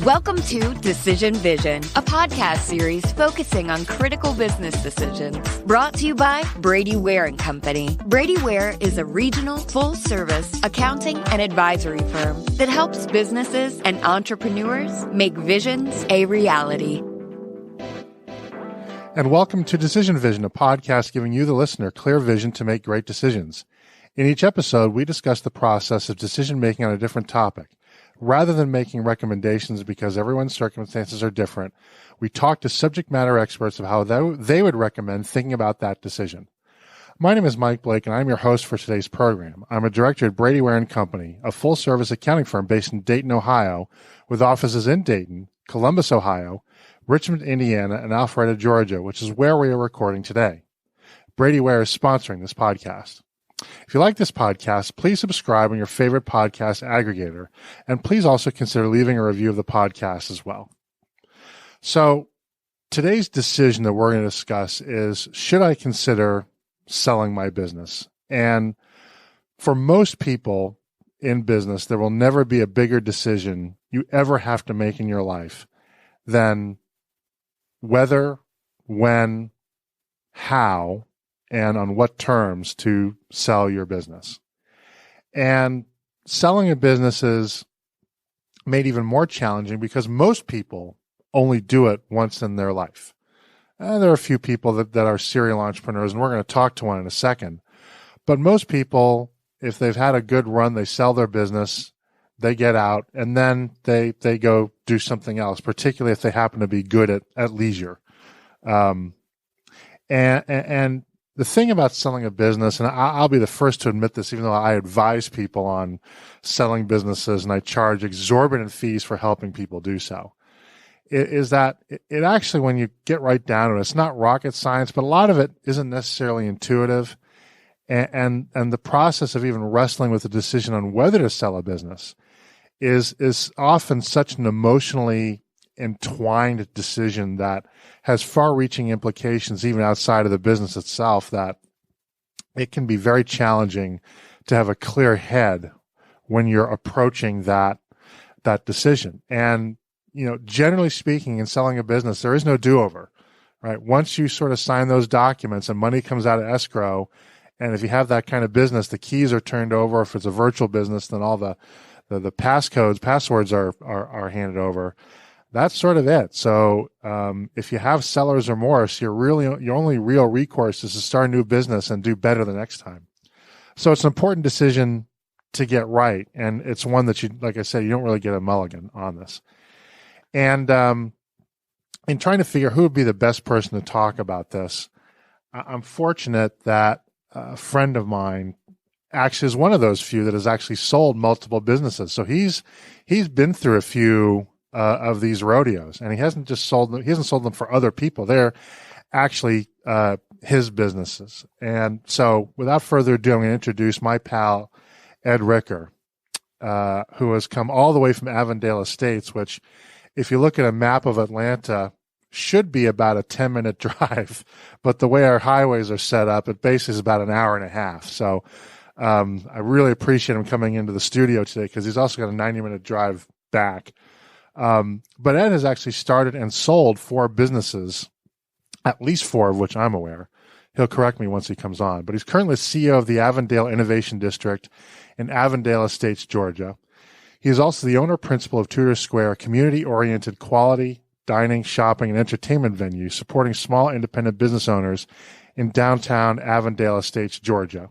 Welcome to Decision Vision, a podcast series focusing on critical business decisions. Brought to you by Brady Ware & Company. Brady Ware is a regional, full-service accounting and advisory firm that helps businesses and entrepreneurs make visions a reality. And welcome to Decision Vision, a podcast giving you, the listener, clear vision to make great decisions. In each episode, we discuss the process of decision-making on a different topic. Rather than making recommendations because everyone's circumstances are different, we talk to subject matter experts of how they would recommend thinking about that decision. My name is Mike Blake, and I'm your host for today's program. I'm a director at Brady Ware & Company, a full-service accounting firm based in Dayton, Ohio, with offices in Dayton, Columbus, Ohio, Richmond, Indiana, and Alpharetta, Georgia, which is where we are recording today. Brady Ware is sponsoring this podcast. If you like this podcast, please subscribe on your favorite podcast aggregator, and please also consider leaving a review of the podcast as well. So today's decision that we're going to discuss is, should I consider selling my business? And for most people in business, there will never be a bigger decision you ever have to make in your life than whether, when, how, and on what terms to sell your business. And selling a business is made even more challenging because most people only do it once in their life. There are a few people that are serial entrepreneurs, and we're going to talk to one in a second. But most people, if they've had a good run, they sell their business, they get out, and then they go do something else, particularly if they happen to be good at leisure. And the thing about selling a business, and I'll be the first to admit this, even though I advise people on selling businesses and I charge exorbitant fees for helping people do so, is that it actually, when you get right down to it, it's not rocket science, but a lot of it isn't necessarily intuitive. And the process of even wrestling with the decision on whether to sell a business is often such an emotionally entwined decision that has far-reaching implications even outside of the business itself, that it can be very challenging to have a clear head when you're approaching that decision. And, generally speaking, in selling a business, there is no do-over, right? Once you sort of sign those documents and money comes out of escrow, and if you have that kind of business, the keys are turned over. If it's a virtual business, then all the passwords are handed over. That's sort of it. So if you have sellers or more, so your only real recourse is to start a new business and do better the next time. So it's an important decision to get right, and it's one that like I said, you don't really get a mulligan on this. And in trying to figure who would be the best person to talk about this, I'm fortunate that a friend of mine actually is one of those few that has actually sold multiple businesses. So he's been through a few of these rodeos, and he hasn't sold them for other people. They're actually his businesses. And so without further ado, I'm going to introduce my pal, Ed Rieker, who has come all the way from Avondale Estates, which, if you look at a map of Atlanta, should be about a 10-minute drive. But the way our highways are set up, it basically is about an hour and a half. So I really appreciate him coming into the studio today, because he's also got a 90-minute drive back. But Ed has actually started and sold 4 businesses, at least 4 of which I'm aware. He'll correct me once he comes on. But he's currently CEO of the Avondale Innovation District in Avondale Estates, Georgia. He is also the owner-principal of Tudor Square, a community-oriented quality dining, shopping, and entertainment venue supporting small independent business owners in downtown Avondale Estates, Georgia.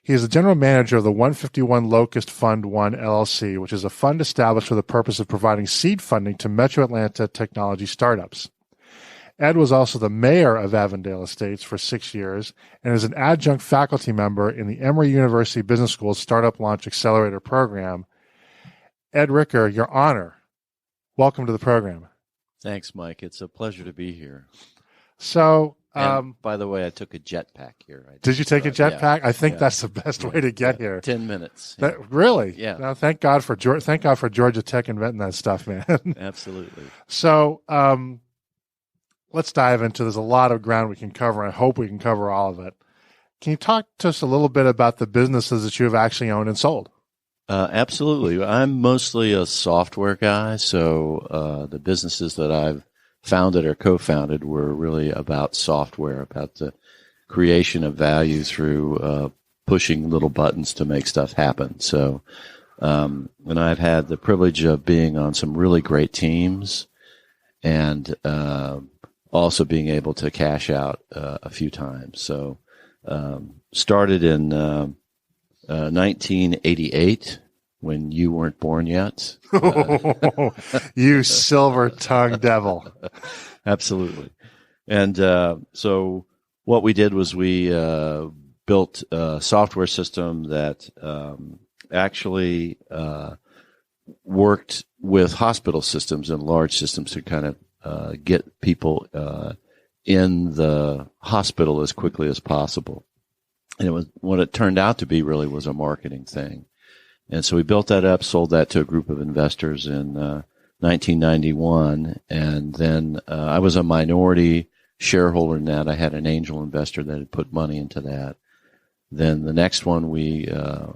He is the general manager of the 151 Locust Fund 1 LLC, which is a fund established for the purpose of providing seed funding to Metro Atlanta technology startups. Ed was also the mayor of Avondale Estates for 6 years and is an adjunct faculty member in the Emory University Business School's Startup Launch Accelerator program. Ed Rieker, Your Honor, welcome to the program. Thanks, Mike. It's a pleasure to be here. So, by the way, I took a jetpack here. Did you take a jetpack? Yeah. I think that's the best way to get here. 10 minutes. Really? Yeah. No, thank God for Georgia Tech inventing that stuff, man. Absolutely. So, let's dive into. There's a lot of ground we can cover. I hope we can cover all of it. Can you talk to us a little bit about the businesses that you have actually owned and sold? Absolutely. I'm mostly a software guy, so the businesses that I've founded or co-founded were really about software, about the creation of value through pushing little buttons to make stuff happen. So, and I've had the privilege of being on some really great teams, and also being able to cash out a few times. So, started in 1988 when you weren't born yet. You silver-tongued devil. Absolutely. And so what we did was we built a software system that actually worked with hospital systems and large systems to kind of get people in the hospital as quickly as possible. And it was what it turned out to be really was a marketing thing. And so we built that up, sold that to a group of investors in 1991. And then I was a minority shareholder in that. I had an angel investor that had put money into that. Then the next one we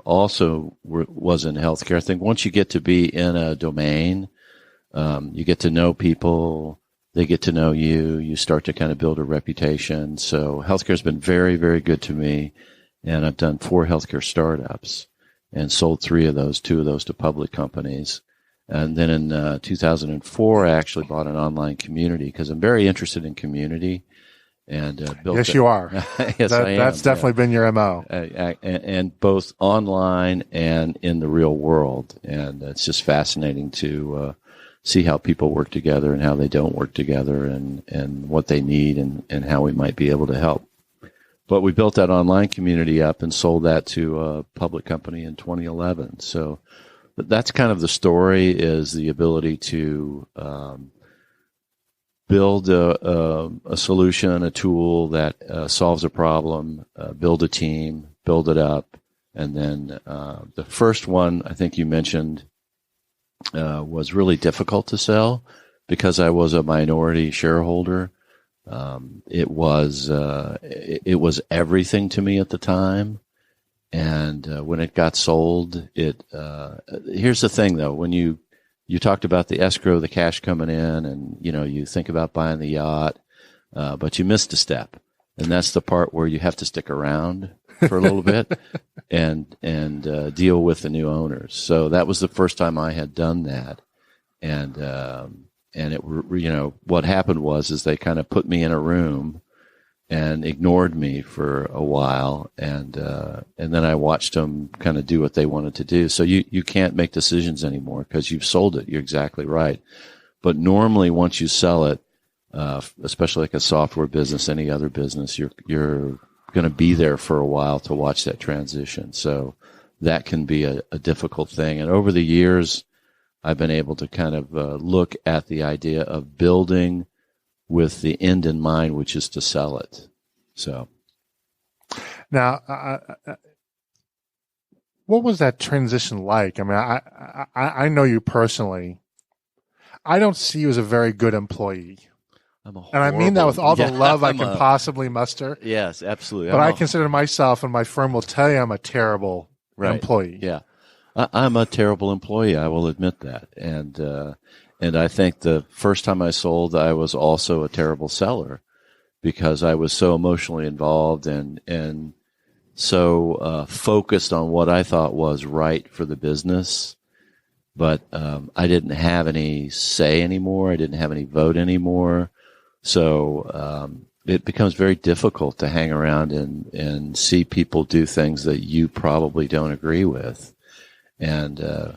also was in healthcare. I think once you get to be in a domain, you get to know people, they get to know you, you start to kind of build a reputation. So healthcare has been very, very good to me. And I've done 4 healthcare startups and sold 3 of those, 2 of those to public companies. And then in 2004, I actually bought an online community because I'm very interested in community. And built yes, you are. Yes, I am. That's definitely been your MO. And both online and in the real world. And it's just fascinating to see how people work together and how they don't work together, and what they need, and how we might be able to help. But we built that online community up and sold that to a public company in 2011. So that's kind of the story, is the ability to build a solution, a tool that solves a problem, build a team, build it up. And then the first one, I think you mentioned, was really difficult to sell because I was a minority shareholder. It was everything to me at the time. And when it got sold, here's the thing though, when you talked about the escrow, the cash coming in, and you think about buying the yacht, but you missed a step, and that's the part where you have to stick around for a little bit and deal with the new owners. So that was the first time I had done that, and it what happened is they kind of put me in a room and ignored me for a while, and then I watched them kind of do what they wanted to do. So you can't make decisions anymore because you've sold it. You're exactly right. But normally, once you sell it, especially like a software business, any other business, you're going to be there for a while to watch that transition. So that can be a difficult thing. And over the years, I've been able to kind of look at the idea of building with the end in mind, which is to sell it. So now, what was that transition like? I mean, I know you personally. I don't see you as a very good employee. And I mean that with all the love I can possibly muster. Yes, absolutely. But I consider myself, and my firm will tell you, I'm a terrible employee. Yeah, I'm a terrible employee. I will admit that. And I think the first time I sold, I was also a terrible seller because I was so emotionally involved and so focused on what I thought was right for the business. But I didn't have any say anymore. I didn't have any vote anymore. So it becomes very difficult to hang around and see people do things that you probably don't agree with. And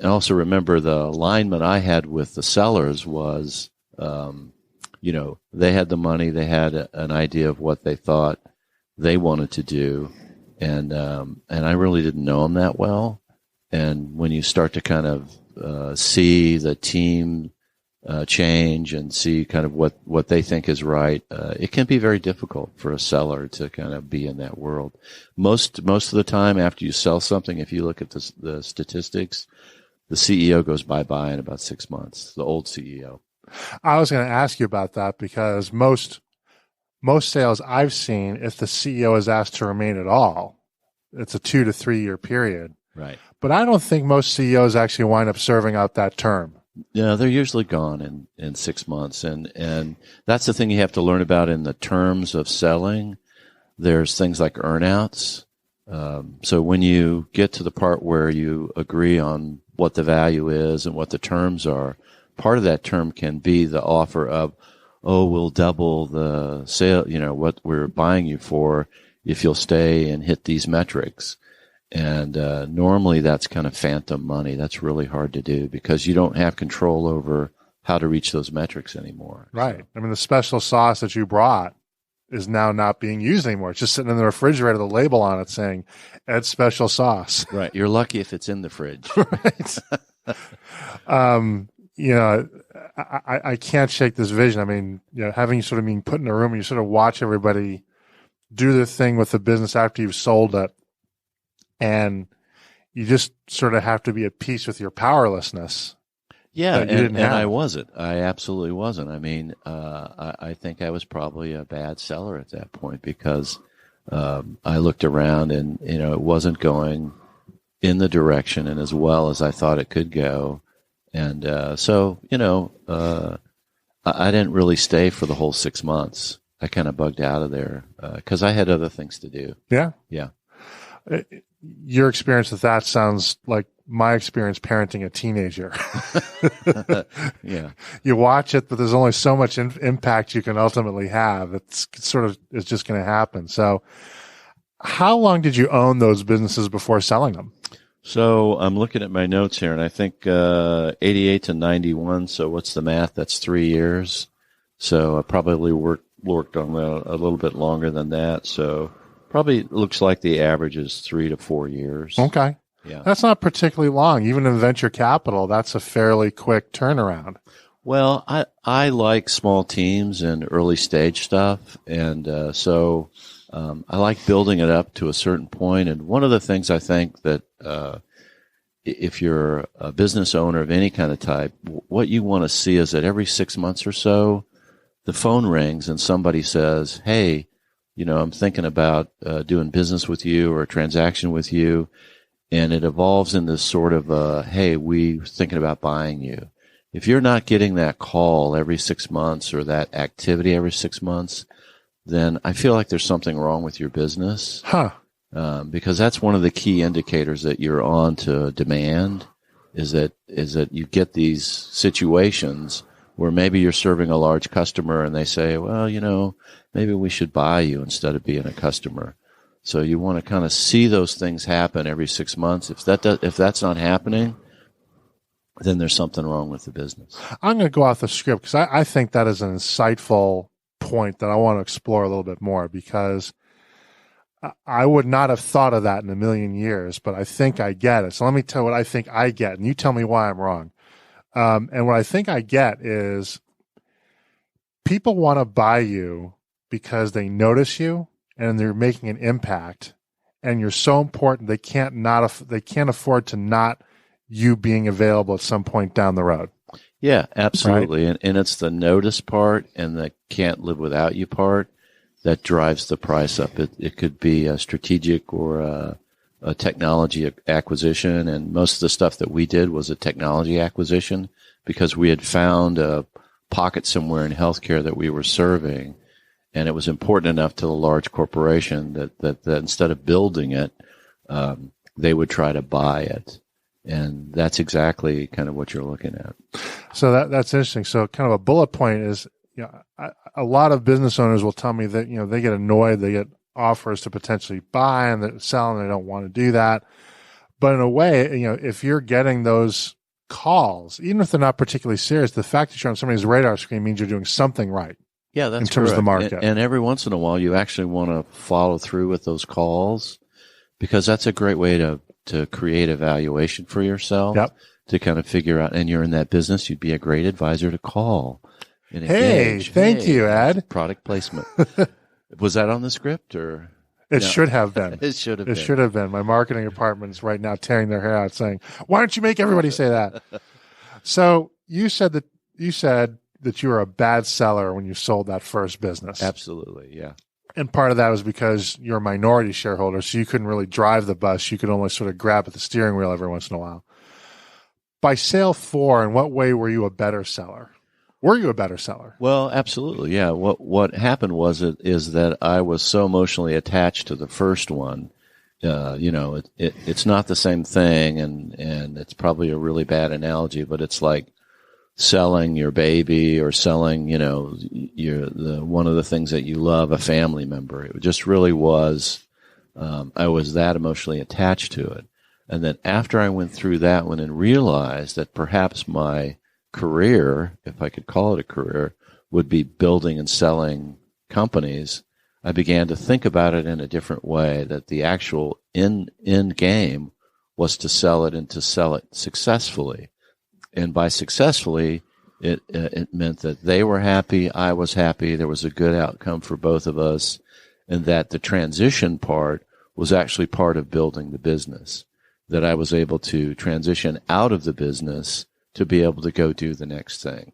also remember the alignment I had with the sellers was, they had the money, they had an idea of what they thought they wanted to do, and I really didn't know them that well. And when you start to kind of see the team change and see kind of what they think is right, it can be very difficult for a seller to kind of be in that world. Most of the time after you sell something, if you look at the statistics, the CEO goes bye-bye in about 6 months, the old CEO. I was going to ask you about that because most sales I've seen, if the CEO is asked to remain at all, it's a 2 to 3 year period. Right. But I don't think most CEOs actually wind up serving out that term. Yeah, they're usually gone in 6 months. And that's the thing you have to learn about in the terms of selling. There's things like earnouts. So when you get to the part where you agree on what the value is and what the terms are, part of that term can be the offer of, oh, we'll double the sale, what we're buying you for if you'll stay and hit these metrics. And normally that's kind of phantom money. That's really hard to do because you don't have control over how to reach those metrics anymore. Right. So. I mean, the special sauce that you brought is now not being used anymore. It's just sitting in the refrigerator, the label on it saying Ed Special Sauce. Right. You're lucky if it's in the fridge. Right. I can't shake this vision. I mean, having sort of being put in a room and you sort of watch everybody do their thing with the business after you've sold it. And you just sort of have to be at peace with your powerlessness. Yeah, and I wasn't. I absolutely wasn't. I mean, I think I was probably a bad seller at that point because I looked around and, it wasn't going in the direction and as well as I thought it could go. And so, I didn't really stay for the whole 6 months. I kind of bugged out of there because I had other things to do. Yeah. Yeah. Your experience with that sounds like my experience parenting a teenager. Yeah. You watch it, but there's only so much impact you can ultimately have. It's just going to happen. So how long did you own those businesses before selling them? So I'm looking at my notes here, and I think 88 to 91. So what's the math? That's 3 years. So I probably worked on that a little bit longer than that. So probably looks like the average is 3 to 4 years. Okay. Yeah. That's not particularly long. Even in venture capital, that's a fairly quick turnaround. Well, I like small teams and early stage stuff. And so I like building it up to a certain point. And one of the things I think that if you're a business owner of any kind of type, what you want to see is that every 6 months or so, the phone rings and somebody says, hey, I'm thinking about doing business with you or a transaction with you. And it evolves in this sort of, hey, we're thinking about buying you. If you're not getting that call every 6 months or that activity every 6 months, then I feel like there's something wrong with your business. Huh. Because that's one of the key indicators that you're on to demand is that you get these situations where maybe you're serving a large customer and they say, well, maybe we should buy you instead of being a customer. So you want to kind of see those things happen every 6 months. If that's not happening, then there's something wrong with the business. I'm going to go off the script because I think that is an insightful point that I want to explore a little bit more because I would not have thought of that in a million years, but I think I get it. So let me tell you what I think I get, and you tell me why I'm wrong. And what I think I get is people want to buy you because they notice you and they're making an impact, and you're so important they can't afford to not you being available at some point down the road. Yeah, absolutely. Right? And it's the notice part and the can't live without you part that drives the price up. It could be a strategic or a technology acquisition, and most of the stuff that we did was a technology acquisition because we had found a pocket somewhere in healthcare that we were serving. And it was important enough to the large corporation that instead of building it, they would try to buy it. And that's exactly kind of what you're looking at. So that's interesting. So kind of a bullet point is, a lot of business owners will tell me that, they get annoyed, they get offers to potentially buy and they sell and they don't want to do that. But in a way, if you're getting those calls, even if they're not particularly serious, the fact that you're on somebody's radar screen means you're doing something right. Yeah, that's in terms of the market. And every once in a while, you actually want to follow through with those calls because that's a great way to create a valuation for yourself. Yep. To kind of figure out, and you're in that business, you'd be a great advisor to call. And engage. Thank you, Ed. Product placement. Was that on the script or? It should have been. It should have been. It should have been. My marketing department's right now tearing their hair out saying, why don't you make everybody say that? So you said that you were a bad seller when you sold that first business. Absolutely, yeah. And part of that was because you're a minority shareholder, so you couldn't really drive the bus. You could only sort of grab at the steering wheel every once in a while. By sale 4, in what way were you a better seller? Were you a better seller? Well, absolutely, yeah. What happened is that I was so emotionally attached to the first one. It's not the same thing, and it's probably a really bad analogy, but it's like selling your baby or selling, one of the things that you love, a family member. It just really was. I was that emotionally attached to it. And then after I went through that one and realized that perhaps my career, if I could call it a career, would be building and selling companies, I began to think about it in a different way, that the actual end game was to sell it and to sell it successfully. And by successfully, it meant that they were happy, I was happy, there was a good outcome for both of us, and that the transition part was actually part of building the business, that I was able to transition out of the business to be able to go do the next thing.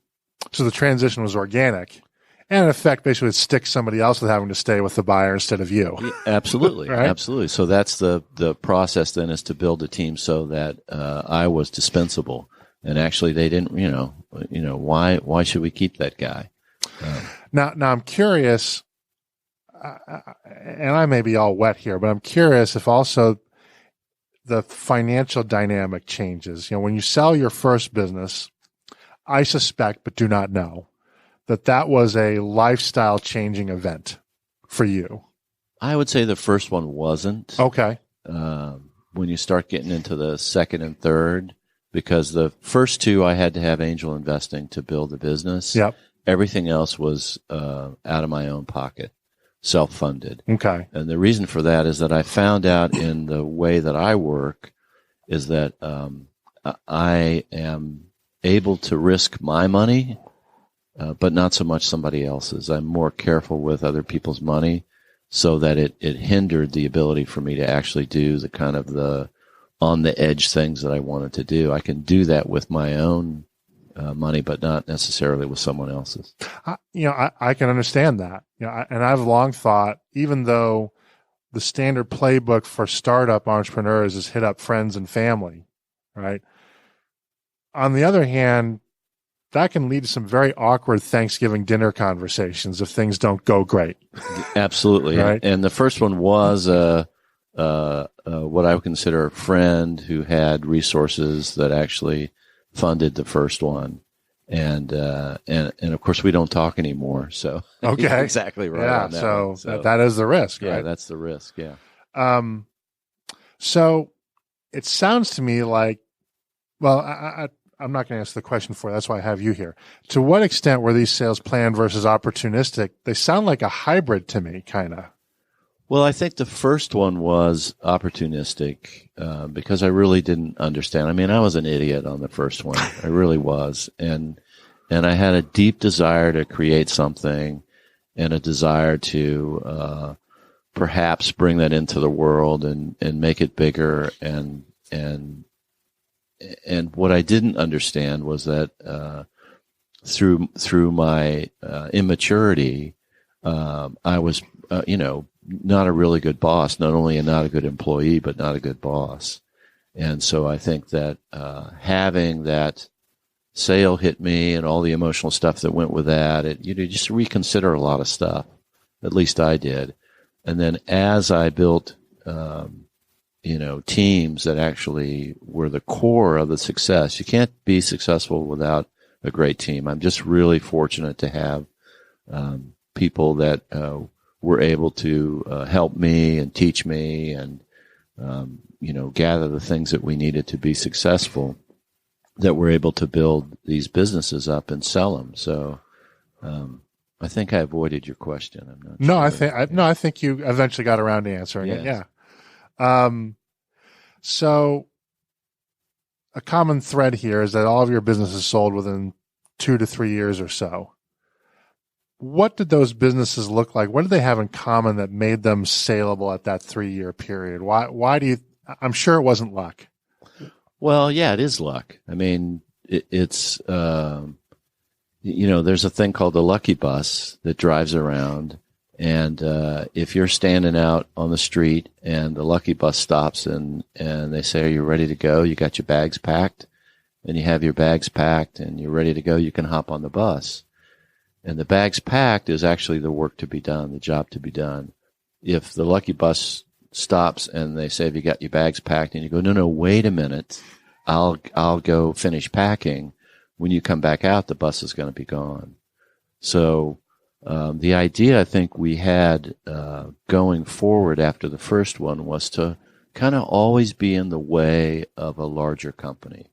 So the transition was organic. And in effect, basically, it sticks somebody else with having to stay with the buyer instead of you. Yeah, absolutely. Right? Absolutely. So that's the process then, is to build a team so that I was dispensable. And actually, they didn't, why should we keep that guy? Now I'm curious, and I may be all wet here, but I'm curious if also the financial dynamic changes. When you sell your first business, I suspect, but do not know, that was a lifestyle changing event for you. I would say the first one wasn't. Okay. When you start getting into the second and third, because the first two I had to have angel investing to build the business. Yep. Everything else was out of my own pocket, self-funded. Okay. And the reason for that is that I found out in the way that I work is that I am able to risk my money, but not so much somebody else's. I'm more careful with other people's money, so that it hindered the ability for me to actually do the kind of the on the edge things that I wanted to do. I can do that with my own money, but not necessarily with someone else's. I can understand that. And I've long thought, even though the standard playbook for startup entrepreneurs is hit up friends and family, right? On the other hand, that can lead to some very awkward Thanksgiving dinner conversations if things don't go great. Absolutely. Right? And the first one was what I would consider a friend who had resources that actually funded the first one. And of course we don't talk anymore. So okay. Exactly right. Yeah. On that So, one. So that is the risk, yeah, right? that's the risk. Yeah. So it sounds to me like, well, I'm not going to answer the question for you. That's why I have you here. To what extent were these sales planned versus opportunistic? They sound like a hybrid to me, kind of. Well, I think the first one was opportunistic because I really didn't understand. I mean, I was an idiot on the first one. I really was. And I had a deep desire to create something and a desire to perhaps bring that into the world and make it bigger. And what I didn't understand was that through my immaturity, I was, not a really good boss, not only not a good employee, but not a good boss. And so I think that having that sale hit me and all the emotional stuff that went with that, you just reconsider a lot of stuff. At least I did. And then as I built, teams that actually were the core of the success, you can't be successful without a great team. I'm just really fortunate to have people that were able to help me and teach me and, gather the things that we needed to be successful, that we're able to build these businesses up and sell them. So I think I avoided your question. I'm not sure. I think you eventually got around to answering it. Yeah. So a common thread here is that all of your businesses sold within 2 to 3 years or so. What did those businesses look like? What did they have in common that made them saleable at that 3-year period? Why do you, I'm sure it wasn't luck. Well, yeah, it is luck. I mean, it's, there's a thing called the lucky bus that drives around And if you're standing out on the street and the lucky bus stops and they say, "Are you ready to go? You got your bags packed?" And you have your bags packed and you're ready to go, you can hop on the bus. And the bags packed is actually the work to be done, the job to be done. If the lucky bus stops and they say, "Have you got your bags packed?" and you go, "No, wait a minute. I'll go finish packing." When you come back out, the bus is going to be gone. So the idea I think we had going forward after the first one was to kind of always be in the way of a larger company.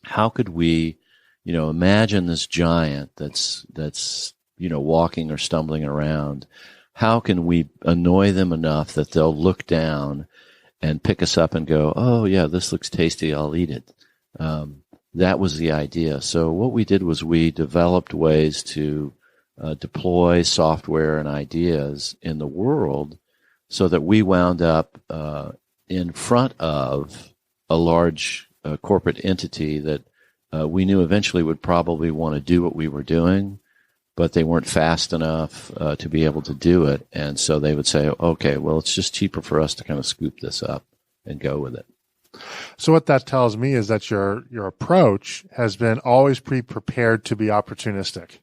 How could we, imagine this giant that's walking or stumbling around. How can we annoy them enough that they'll look down and pick us up and go, "Oh yeah, this looks tasty. I'll eat it." That was the idea. So what we did was we developed ways to deploy software and ideas in the world so that we wound up in front of a large corporate entity that we knew eventually would probably want to do what we were doing, but they weren't fast enough to be able to do it. And so they would say, "Okay, well, it's just cheaper for us to kind of scoop this up and go with it." So what that tells me is that your approach has been always prepared to be opportunistic.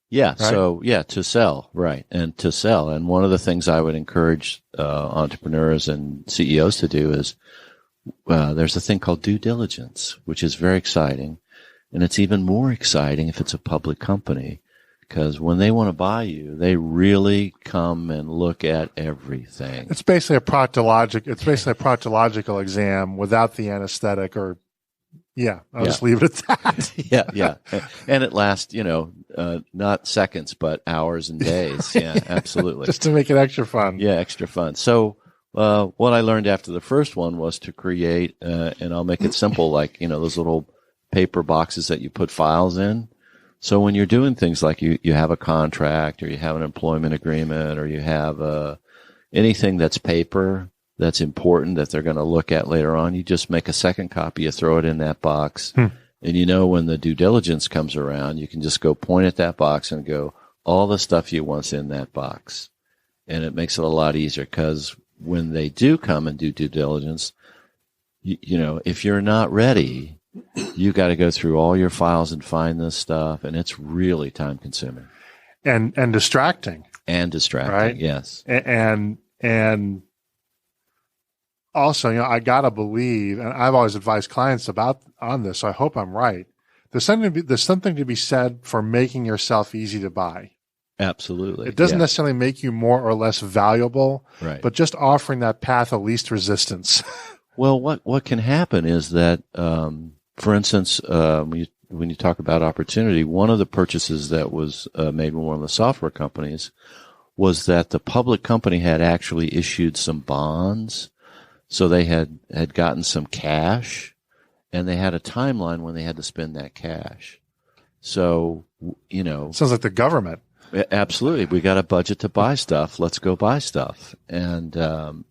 Yeah. Right? So to sell, right. And to sell. And one of the things I would encourage entrepreneurs and CEOs to do is there's a thing called due diligence, which is very exciting. And it's even more exciting if it's a public company, because when they want to buy you, they really come and look at everything. It's basically a proctological exam without the anesthetic, or I'll just leave it at that. Yeah. And it lasts, not seconds, but hours and days. Yeah, absolutely. Just to make it extra fun. Yeah, extra fun. So what I learned after the first one was to create, and I'll make it simple, like, those little paper boxes that you put files in. So when you're doing things like you have a contract, or you have an employment agreement, or you have anything that's paper that's important that they're going to look at later on, you just make a second copy, you throw it in that box. And when the due diligence comes around, you can just go point at that box and go, all the stuff you want's in that box. And it makes it a lot easier, because when they do come and do due diligence, if you're not ready, you got to go through all your files and find this stuff, and it's really time consuming and distracting. Right? Yes. And also, I gotta believe, and I've always advised clients on this, so I hope I'm right. There's something to be said for making yourself easy to buy. Absolutely. It doesn't necessarily make you more or less valuable, right, but just offering that path of least resistance. Well, what can happen is that, for instance, when you talk about opportunity, one of the purchases that was made with one of the software companies was that the public company had actually issued some bonds. So they had gotten some cash, and they had a timeline when they had to spend that cash. So, Sounds like the government. Absolutely. We got a budget to buy stuff. Let's go buy stuff. And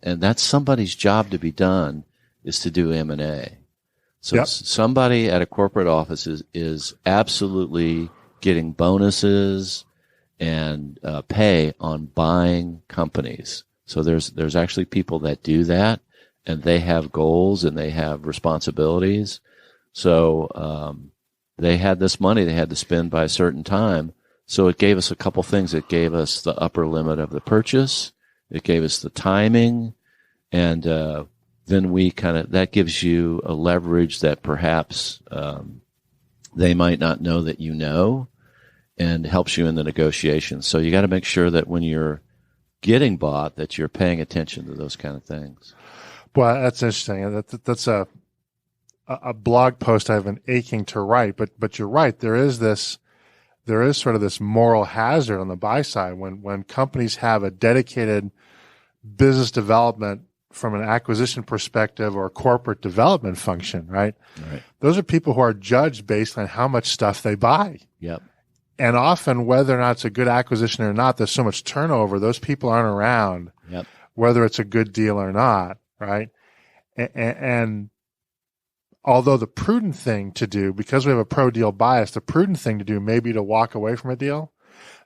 that's somebody's job to be done, is to do M&A. So somebody at a corporate office is absolutely getting bonuses and pay on buying companies. So there's actually people that do that, and they have goals and they have responsibilities. So they had this money they had to spend by a certain time. So it gave us a couple things. It gave us the upper limit of the purchase. It gave us the timing, and then that gives you a leverage that perhaps they might not know that you know, and helps you in the negotiations. So you got to make sure that when you're getting bought, that you're paying attention to those kind of things. Well, that's interesting. That's a blog post I've been aching to write, but you're right. There is sort of this moral hazard on the buy side when companies have a dedicated business development from an acquisition perspective or a corporate development function, right? Right. Those are people who are judged based on how much stuff they buy. Yep. And often, whether or not it's a good acquisition or not, there's so much turnover. Those people aren't around, yep, whether it's a good deal or not, right? And although the prudent thing to do, because we have a pro-deal bias, the prudent thing to do may be to walk away from a deal.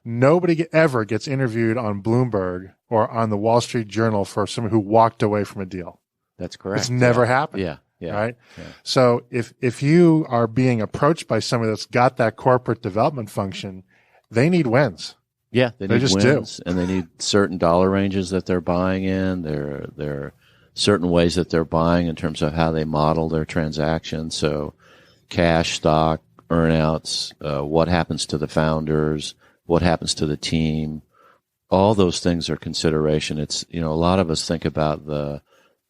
Nobody ever gets interviewed on Bloomberg or on the Wall Street Journal for someone who walked away from a deal. That's correct. It's never happened. Yeah. Yeah. Right. Yeah. So if you are being approached by somebody that's got that corporate development function, they need wins. Yeah, they need just wins, and they need certain dollar ranges that they're buying in. There are certain ways that they're buying in terms of how they model their transactions. So cash, stock, earnouts, what happens to the founders, what happens to the team, all those things are consideration. It's, a lot of us think about the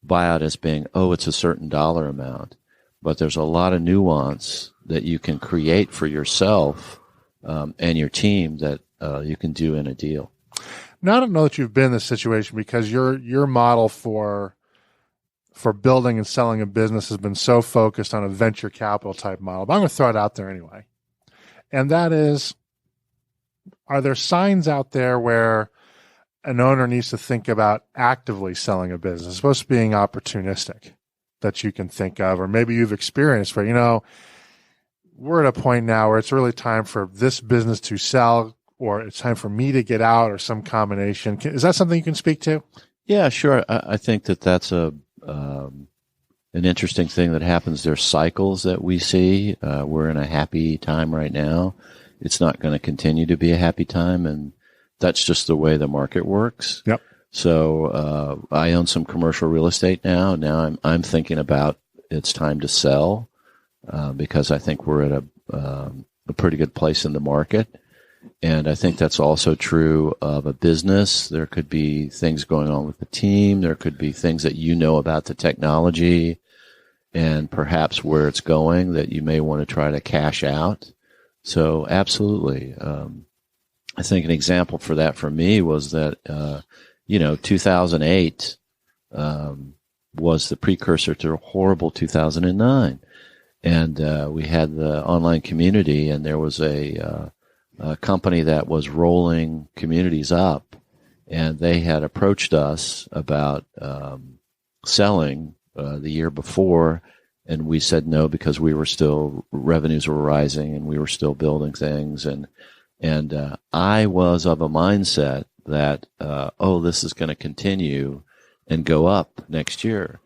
buyout as being, it's a certain dollar amount, but there's a lot of nuance that you can create for yourself and your team that you can do in a deal. Now, I don't know that you've been in this situation because your model for building and selling a business has been so focused on a venture capital type model, but I'm going to throw it out there anyway. And that is, are there signs out there where an owner needs to think about actively selling a business, as opposed to being opportunistic, that you can think of, or maybe you've experienced where, we're at a point now where it's really time for this business to sell, or it's time for me to get out, or some combination. Is that something you can speak to? Yeah, sure. I think that's an interesting thing that happens. There's cycles that we see. We're in a happy time right now. It's not going to continue to be a happy time, and that's just the way the market works. Yep. So I own some commercial real estate now. Now I'm thinking about it's time to sell because I think we're at a pretty good place in the market. And I think that's also true of a business. There could be things going on with the team. There could be things that about the technology and perhaps where it's going that you may want to try to cash out. So absolutely. I think an example for that for me was that, 2008 was the precursor to a horrible 2009. And we had the online community, and there was a company that was rolling communities up, and they had approached us about selling the year before, and we said no because revenues were rising, and we were still building things, and I was of a mindset that this is going to continue and go up next year.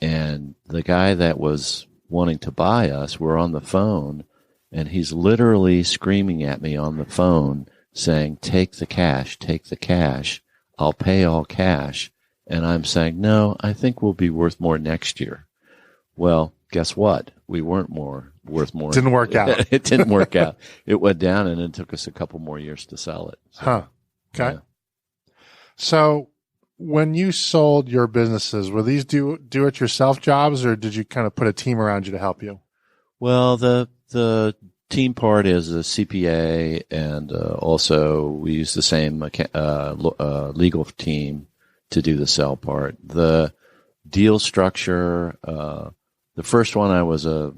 And the guy that was wanting to buy us, we're on the phone, and he's literally screaming at me on the phone saying, take the cash, I'll pay all cash. And I'm saying, no, I think we'll be worth more next year. Well, guess what? We weren't worth more. Didn't work out. It didn't work out. It went down, and it took us a couple more years to sell it. So, Okay. Yeah. So when you sold your businesses, were these do-it-yourself jobs, or did you kind of put a team around you to help you? Well, the team part is a CPA, and also we use the same legal team to do the sell part. The deal structure, the first one I was a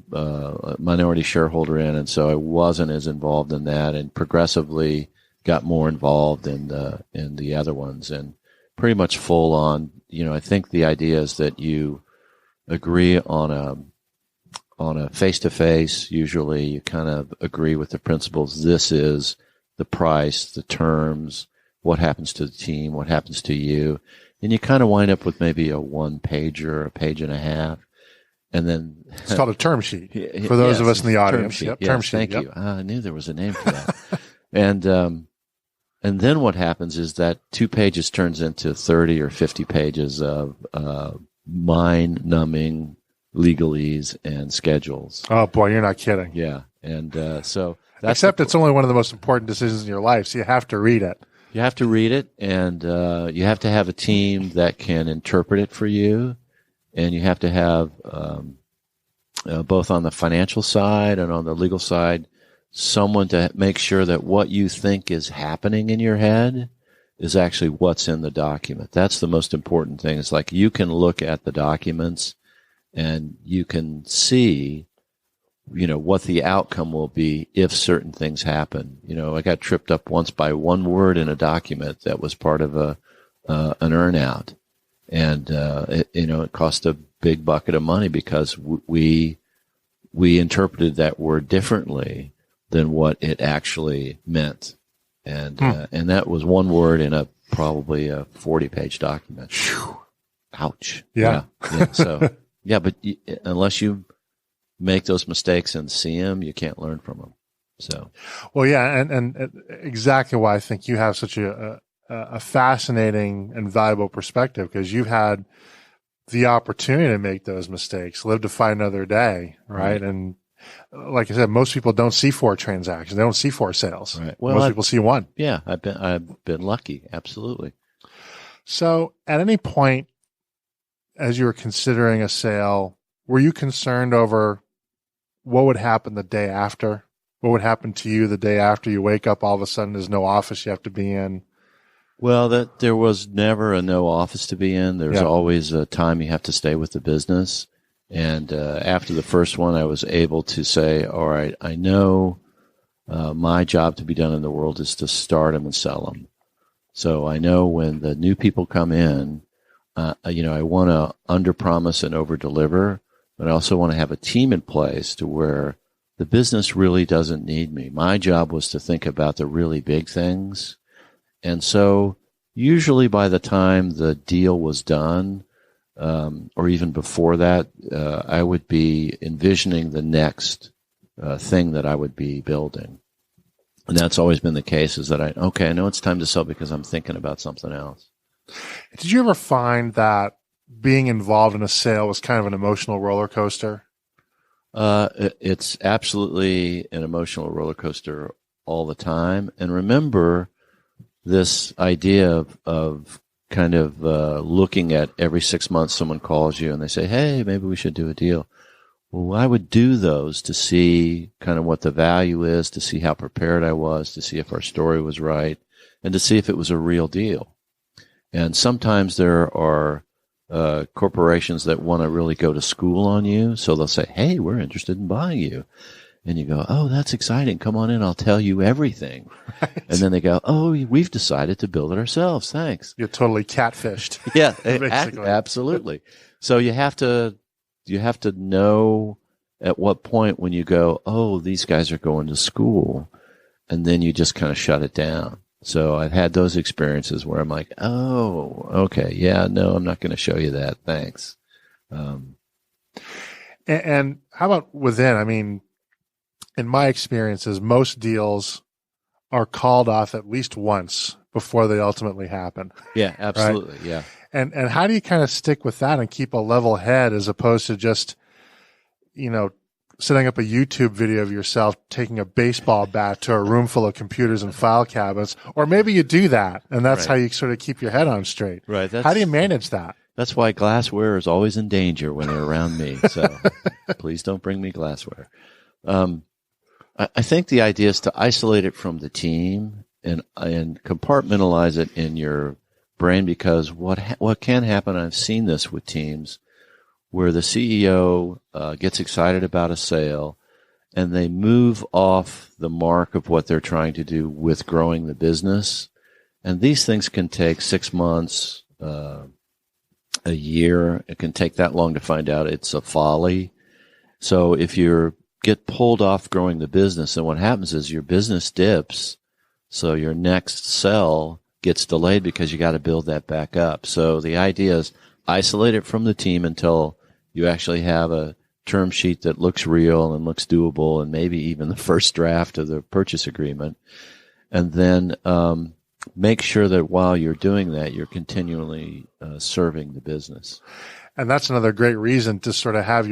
minority shareholder in, and so I wasn't as involved in that, and progressively got more involved in the other ones, and pretty much full on. I think the idea is that you agree on a face-to-face. Usually you kind of agree with the principles. This is the price, the terms, what happens to the team, what happens to you. And you kind of wind up with maybe a one-pager, a page and a half. And then it's called a term sheet for those of us in the audience. Term sheet. Thank you. I knew there was a name for that. And then what happens is that 2 pages turns into 30 or 50 pages of mind-numbing legalese and schedules. Oh boy, you're not kidding. Yeah. And so that's it's only one of the most important decisions in your life, so you have to read it. You have to read it, and you have to have a team that can interpret it for you, and you have to have both on the financial side and on the legal side someone to make sure that what you think is happening in your head is actually what's in the document. That's the most important thing. It's like you can look at the documents and you can see, what the outcome will be if certain things happen. I got tripped up once by one word in a document that was part of an earnout. And, it cost a big bucket of money because we interpreted that word differently than what it actually meant. And that was one word in probably a 40-page document. Whew. Ouch. Yeah. So, but unless you make those mistakes and see them, you can't learn from them. So, well, yeah. And exactly why I think you have such a fascinating and valuable perspective, because you've had the opportunity to make those mistakes, live to fight another day. Right. And like I said, most people don't see 4 transactions. They don't see 4 sales. Right. Well, most people see 1. Yeah. I've been lucky. Absolutely. So at any point, as you were considering a sale, were you concerned over what would happen the day after? What would happen to you the day after you wake up, all of a sudden there's no office you have to be in? Well, there was never a no office to be in. There's always a time you have to stay with the business. And after the first one, I was able to say, all right, I know my job to be done in the world is to start them and sell them. So I know when the new people come in, I want to underpromise and overdeliver, but I also want to have a team in place to where the business really doesn't need me. My job was to think about the really big things. And so usually by the time the deal was done, or even before that, I would be envisioning the next thing that I would be building. And that's always been the case, is that I know it's time to sell because I'm thinking about something else. Did you ever find that being involved in a sale was kind of an emotional roller coaster? It's absolutely an emotional roller coaster all the time. And remember this idea of kind of looking at every 6 months someone calls you and they say, hey, maybe we should do a deal. Well, I would do those to see kind of what the value is, to see how prepared I was, to see if our story was right, and to see if it was a real deal. And sometimes there are corporations that want to really go to school on you. So they'll say, hey, we're interested in buying you. And you go, oh, that's exciting. Come on in. I'll tell you everything. Right. And then they go, oh, we've decided to build it ourselves. Thanks. You're totally catfished. Yeah, absolutely. So you have to know at what point when you go, oh, these guys are going to school, and then you just kind of shut it down. So I've had those experiences where I'm like, oh, okay, yeah, no, I'm not going to show you that. Thanks. And how about within? I mean, in my experiences, most deals are called off at least once before they ultimately happen. Yeah, absolutely. Right? Yeah. And how do you kind of stick with that and keep a level head as opposed to just, setting up a YouTube video of yourself taking a baseball bat to a room full of computers and file cabinets? Or maybe you do that, and that's how you sort of keep your head on straight. Right. How do you manage that? That's why glassware is always in danger when they're around me. So please don't bring me glassware. I think the idea is to isolate it from the team and compartmentalize it in your brain, because what can happen, I've seen this with teams, where the CEO gets excited about a sale and they move off the mark of what they're trying to do with growing the business. And these things can take 6 months, a year. It can take that long to find out it's a folly. So if you get pulled off growing the business, then what happens is your business dips. So your next sell gets delayed because you got to build that back up. So the idea is isolate it from the team until you actually have a term sheet that looks real and looks doable, and maybe even the first draft of the purchase agreement. And then make sure that while you're doing that, you're continually serving the business. And that's another great reason to sort of have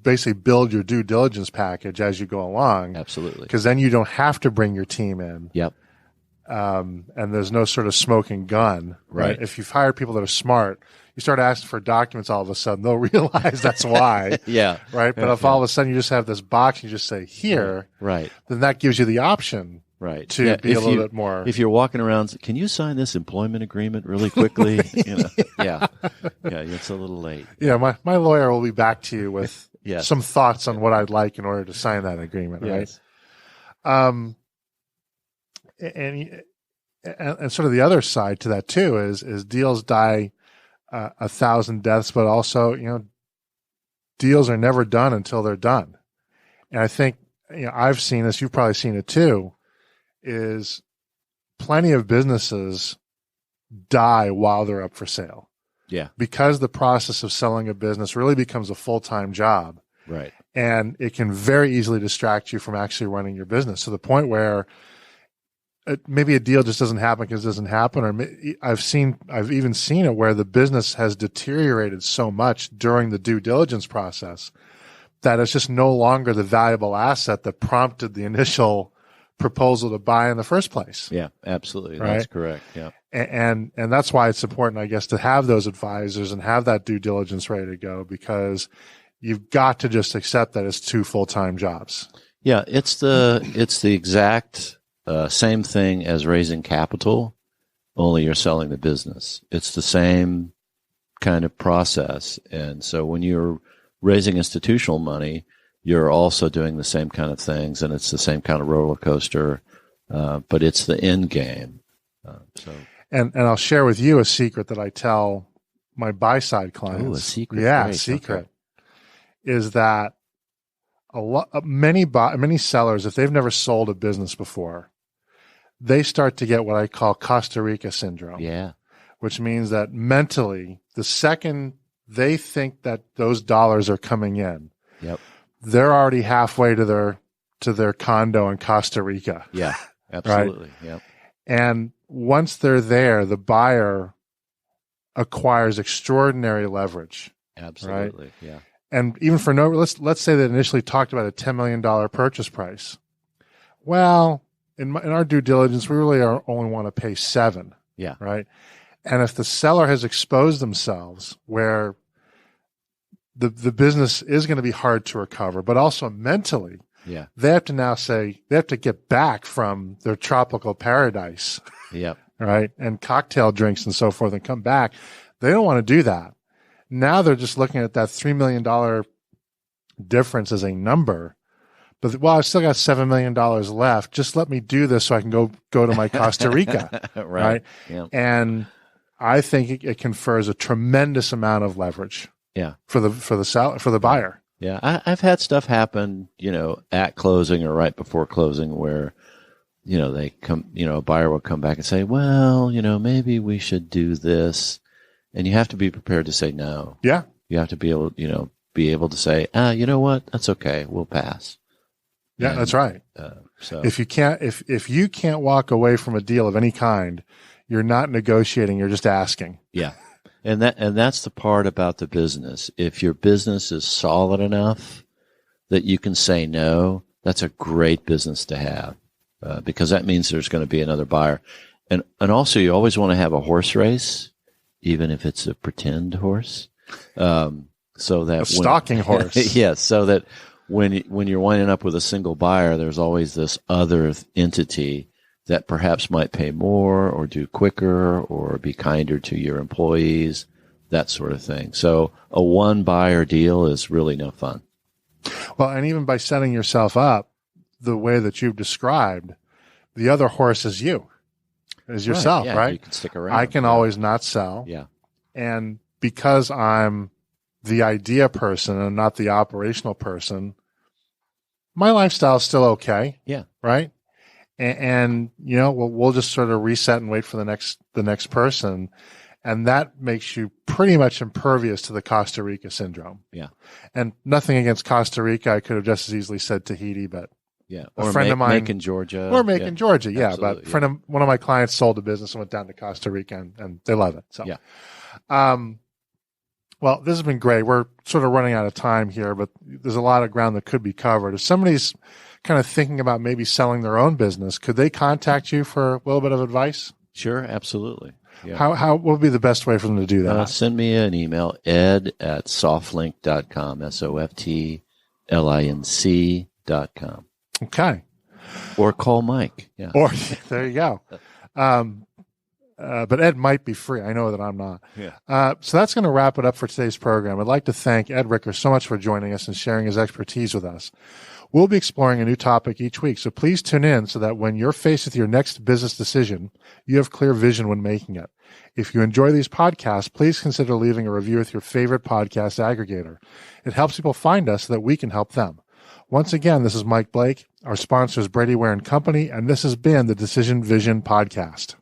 basically build your due diligence package as you go along. Absolutely. Because then you don't have to bring your team in. Yep. And there's no sort of smoking gun. Right. If you've hired people that are smart, you start asking for documents, all of a sudden they'll realize that's why. Yeah. Right. But if all of a sudden you just have this box and you just say here, right, then that gives you the option. Right. To be a little bit more. If you're walking around, can you sign this employment agreement really quickly? Yeah, it's a little late. Yeah. My lawyer will be back to you with yes. some thoughts on what I'd like in order to sign that agreement. Yes. Right. And sort of the other side to that too is deals die 1,000 deaths, but also, deals are never done until they're done. And I think, I've seen this, you've probably seen it too, is plenty of businesses die while they're up for sale. Yeah. Because the process of selling a business really becomes a full-time job. Right. And it can very easily distract you from actually running your business to the point where maybe a deal just doesn't happen because it doesn't happen. Or I've even seen it where the business has deteriorated so much during the due diligence process that it's just no longer the valuable asset that prompted the initial proposal to buy in the first place. Yeah, absolutely. Right? That's correct. Yeah. And that's why it's important, I guess, to have those advisors and have that due diligence ready to go, because you've got to just accept that it's 2 full-time jobs. Yeah, it's the exact same thing as raising capital, only you're selling the business. It's the same kind of process. And so when you're raising institutional money, you're also doing the same kind of things, and it's the same kind of roller coaster, but it's the end game. And I'll share with you a secret that I tell my buy-side clients. Oh, a secret. Yeah, Great. a secret. Okay. Is that many sellers, if they've never sold a business before, they start to get what I call Costa Rica syndrome. Yeah. Which means that mentally, the second they think that those dollars are coming in, yep, they're already halfway to their condo in Costa Rica. Yeah, absolutely. Right? Yep. And once they're there, the buyer acquires extraordinary leverage. Absolutely. Right? Yeah. And even for let's say they initially talked about a $10 million purchase price. Well, in our due diligence, we really only want to pay 7. Yeah. Right. And if the seller has exposed themselves where the business is going to be hard to recover, but also mentally, yeah, they have to now say they have to get back from their tropical paradise. Yep. Right. And cocktail drinks and so forth and come back. They don't want to do that. Now they're just looking at that $3 million difference as a number. But, well, I've still got $7 million left. Just let me do this so I can go to my Costa Rica. Right. Yep. And I think it confers a tremendous amount of leverage. Yeah. For the buyer. Yeah. I've had stuff happen, at closing or right before closing where, they come, a buyer will come back and say, well, maybe we should do this. And you have to be prepared to say no. Yeah. You have to be able to say, you know what? That's okay. We'll pass. Yeah, and, that's right. So if you can't walk away from a deal of any kind, you're not negotiating. You're just asking. Yeah. And that's the part about the business. If your business is solid enough that you can say no, that's a great business to have, because that means there's going to be another buyer. And also you always want to have a horse race, even if it's a pretend horse, so that a stalking horse. Yes, so that when you're winding up with a single buyer, there's always this other entity that perhaps might pay more or do quicker or be kinder to your employees, that sort of thing. So a one buyer deal is really no fun. Well, and even by setting yourself up the way that you've described, the other horse is you. Is yourself, yeah, right? You can stick around. I can always not sell. Yeah. And because I'm the idea person and not the operational person, my lifestyle is still okay. Yeah. Right. And we'll just sort of reset and wait for the next person. And that makes you pretty much impervious to the Costa Rica syndrome. Yeah. And nothing against Costa Rica. I could have just as easily said Tahiti, but yeah, a friend of mine, Macon, Georgia, Georgia, yeah. Absolutely, But one of my clients sold a business and went down to Costa Rica, and they love it. So, yeah. Well, this has been great. We're sort of running out of time here, but there's a lot of ground that could be covered. If somebody's kind of thinking about maybe selling their own business, could they contact you for a little bit of advice? Sure, absolutely. Yeah. How what would be the best way for them to do that? Send me an email, ed@softlink.com, SOFTLINC.com. Okay. Or call Mike. Yeah. Or there you go. But Ed might be free. I know that I'm not. Yeah. So that's going to wrap it up for today's program. I'd like to thank Ed Rieker so much for joining us and sharing his expertise with us. We'll be exploring a new topic each week, so please tune in so that when you're faced with your next business decision, you have clear vision when making it. If you enjoy these podcasts, please consider leaving a review with your favorite podcast aggregator. It helps people find us so that we can help them. Once again, this is Mike Blake. Our sponsor is Brady Ware & Company, and this has been the Decision Vision Podcast.